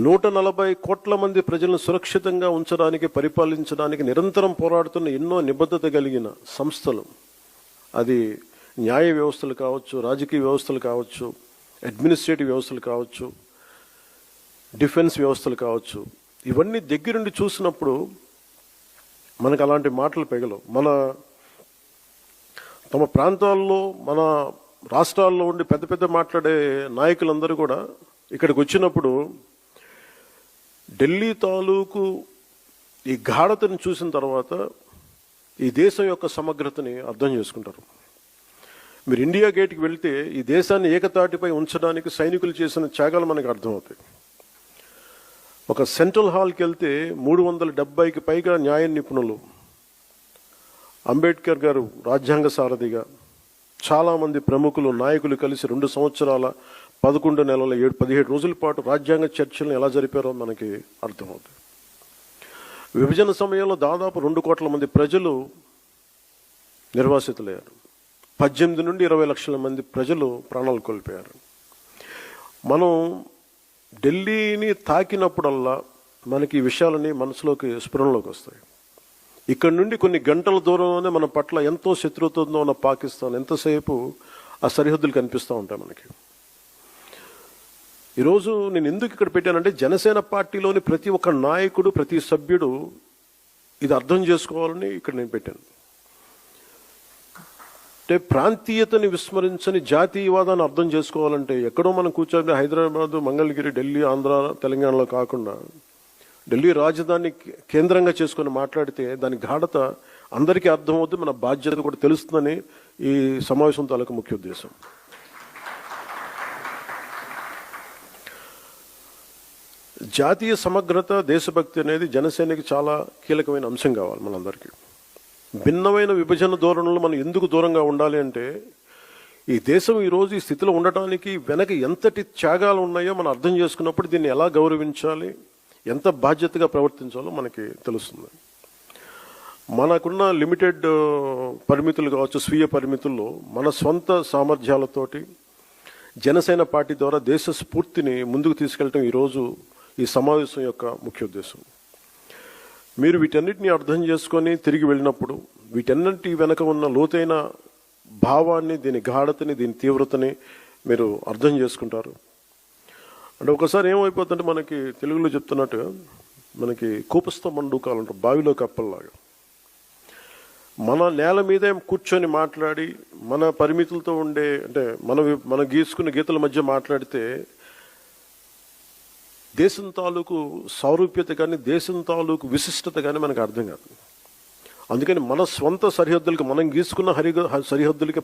140 కోట్ల మంది ప్రజలను సురక్షితంగా ఉంచడానికి, పరిపాలించడానికి నిరంతరం పోరాడుతున్న ఎన్నో నిబద్ధత కలిగిన సంస్థలు, అది న్యాయ వ్యవస్థలు కావచ్చు, రాజకీయ వ్యవస్థలు కావచ్చు, అడ్మినిస్ట్రేటివ్ వ్యవస్థలు కావచ్చు, డిఫెన్స్ వ్యవస్థలు కావచ్చు, ఇవన్నీ దగ్గరుండి చూసినప్పుడు మనకు అలాంటి మాటలు పెగలవు. తమ ప్రాంతాల్లో, మన రాష్ట్రాల్లో ఉండి పెద్ద పెద్ద మాట్లాడే నాయకులందరూ కూడా ఇక్కడికి వచ్చినప్పుడు ఢిల్లీ తాలూకు ఈ గాఢతను చూసిన తర్వాత ఈ దేశం యొక్క సమగ్రతని అర్థం చేసుకుంటారు. మీరు ఇండియా గేట్కి వెళ్తే ఈ దేశాన్ని ఏకతాటిపై ఉంచడానికి సైనికులు చేసిన త్యాగాలు మనకు అర్థమవుతాయి. ఒక సెంట్రల్ హాల్కి వెళ్తే 370కి పైగా న్యాయ నిపుణులు, అంబేద్కర్ గారు రాజ్యాంగ సారథిగా, చాలామంది ప్రముఖులు, నాయకులు కలిసి 2 సంవత్సరాల 11 నెలల 17 రోజుల పాటు రాజ్యాంగ చర్చలను ఎలా జరిపారో మనకి అర్థమవుతుంది. విభజన సమయంలో దాదాపు 2 కోట్ల మంది ప్రజలు నిర్వాసితులయ్యారు. 18 నుండి 20 లక్షల మంది ప్రజలు ప్రాణాలు కోల్పోయారు. మనం ఢిల్లీని తాకినప్పుడల్లా మనకి ఈ విషయాలని మనసులోకి, స్ఫురణలోకి వస్తాయి. ఇక్కడి నుండి కొన్ని గంటల దూరంలోనే మన పట్ల ఎంతో శత్రుత్వంతో ఉన్న పాకిస్తాన్ ఎంతసేపు ఆ సరిహద్దులు కనిపిస్తూ ఉంటాయి మనకి. ఈరోజు నేను ఎందుకు ఇక్కడ పెట్టానంటే, జనసేన పార్టీలోని ప్రతి ఒక్క నాయకుడు, ప్రతి సభ్యుడు ఇది అర్థం చేసుకోవాలని ఇక్కడ నేను పెట్టాను. అంటే ప్రాంతీయతని విస్మరించని జాతీయవాదాన్ని అర్థం చేసుకోవాలంటే ఎక్కడో మనం కూర్చొని హైదరాబాదు, మంగళగిరి, ఢిల్లీ, ఆంధ్ర, తెలంగాణలో కాకుండా ఢిల్లీ రాజధాని కేంద్రంగా చేసుకొని మాట్లాడితే దాని గాఢత అందరికీ అర్థమవుతుంది, మన బాధ్యత కూడా తెలుస్తుందని ఈ సమావేశం తాలూకు ముఖ్య ఉద్దేశం. జాతీయ సమగ్రత, దేశభక్తి అనేది జనసేనకి చాలా కీలకమైన అంశం కావాలి మనందరికీ. భిన్నమైన విభజన ధోరణులు మనం ఎందుకు దూరంగా ఉండాలి అంటే, ఈ దేశం ఈరోజు ఈ స్థితిలో ఉండటానికి వెనక ఎంతటి త్యాగాలు ఉన్నాయో మనం అర్థం చేసుకున్నప్పుడు దీన్ని ఎలా గౌరవించాలి, ఎంత బాధ్యతగా ప్రవర్తించాలో మనకి తెలుస్తుంది. మనకున్న లిమిటెడ్ పరిమితులు కావచ్చు, స్వీయ పరిమితుల్లో మన స్వంత సామర్థ్యాలతోటి జనసేన పార్టీ ద్వారా దేశ స్ఫూర్తిని ముందుకు తీసుకెళ్ళటం ఈరోజు ఈ సమావేశం యొక్క ముఖ్య ఉద్దేశం. మీరు వీటన్నిటిని అర్థం చేసుకొని తిరిగి వెళ్ళినప్పుడు వీటన్నిటి వెనక ఉన్న లోతైన భావాన్ని, దీని గాఢతని, దీని తీవ్రతని మీరు అర్థం చేసుకుంటారు. అంటే ఒకసారి ఏమైపోతుందంటే, మనకి తెలుగులో చెప్తున్నట్టుగా మనకి కూపస్థ మండూకాలు అంటారు, బావిలో కప్పల్లాగా. మన నేల మీదే కూర్చొని మాట్లాడి మన పరిమితులతో ఉండే, అంటే మన గీసుకున్న గీతల మధ్య మాట్లాడితే దేశం తాలూకు సారూప్యత కానీ, దేశం తాలూకు విశిష్టత కానీ మనకు అర్థం కాదు. అందుకని మన స్వంత సరిహద్దులకి, మనం గీసుకున్న సరిహద్దులకి